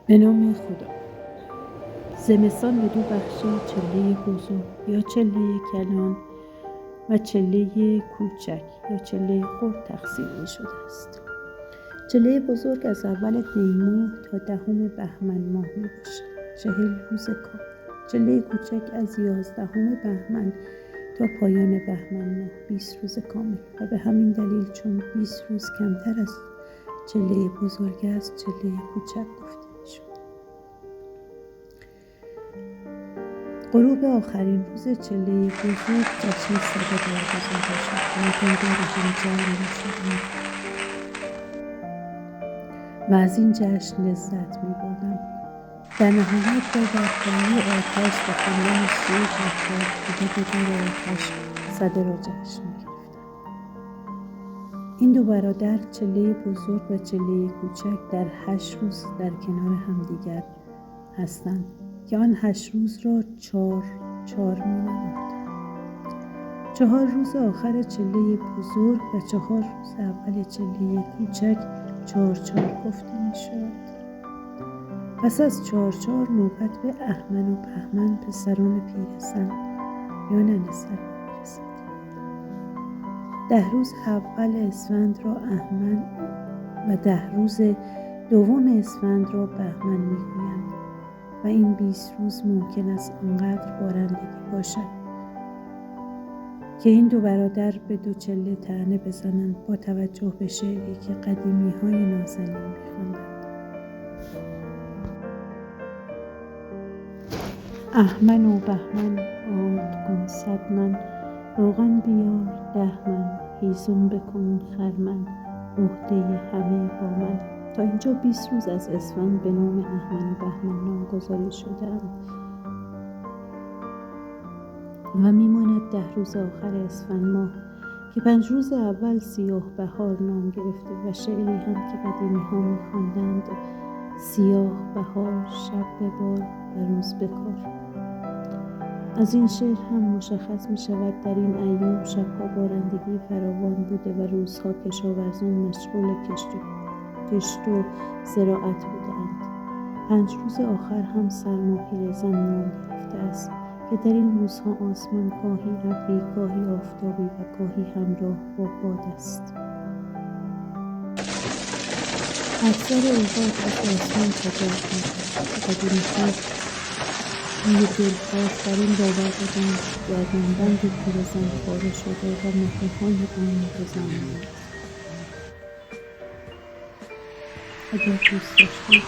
به نام خدا. زمستان به دو بخش چله بزرگ یا چله کلان و چله کوچک یا چله خرد تقسیم می شده است. چله بزرگ از اول دی‌ماه تا 10 بهمن ماه می باشد، 40 روز کار. چله کوچک از 11 بهمن تا پایان بهمن ماه 20 روز کامل و به همین دلیل چون 20 روز کمتر از چله بزرگ است چله کوچک گفته می شود. غروب آخرین روز چله بزرگ جشن صده برگزار شد و مردم هم جمع می‌شدند و از این جشن لذت می‌بردند. در نهایت با برپایی آتش و خواندن شعر و خاک به دور آتش صده را جشن می‌گرفتند. این دو برادر چله بزرگ و چله کوچک در 8 روز در کنار همدیگر هستند که آن 8 روز را 4 می‌نماید. 4 روز آخر چله بزرگ و 4 روز اول چله کوچک 4 گفته می‌شود. پس از 4 نوبت به اهمن و بهمن پسران پیرزن یا ننه‌سرا می‌رسد. 10 روز اول اسفند را اهمن و 10 روز دوم اسفند را بهمن می‌گویند و این 20 روز ممکن است آنقدر بارندگی باشد که این دو برادر به دو چله طعنه بزنند با توجه به شعری که قدیمی‌های نازنین می‌خواندند. اهمن و بهمن آرد کن 100 من، روغن بیار 10 من، هیزم بکن خرمن، عهده همه با من. تا اینجا 20 روز از اسفند به نام اهمن و بهمن نامگذاری شده‌اند و میماند 10 روز آخر اسفند ماه که 5 روز اول سیاه بهار نام گرفته و شعری هم که قدیمی‌ها می‌خواندند: سیاه بهار شب ببار و روز بکار. از این شعر هم مشخص می شود در این ایام شبها بارندگی فراوان بوده و روزها کشاورزان مشغول کشت و زراعت بودند. 5 روز آخر هم سرما پیرزن نام گرفته است که در این روزها آسمان گاهی ابری، گاهی آفتابی و گاهی همراه با باد است. اکثر اوقات از آسمان تجربه می‌شود. قدیمی‌ها روی دلخواه بر این باور بودند که گردنبند پیرزن پاره شده و مهره‌های آن بزنند. اگر دوست داشتید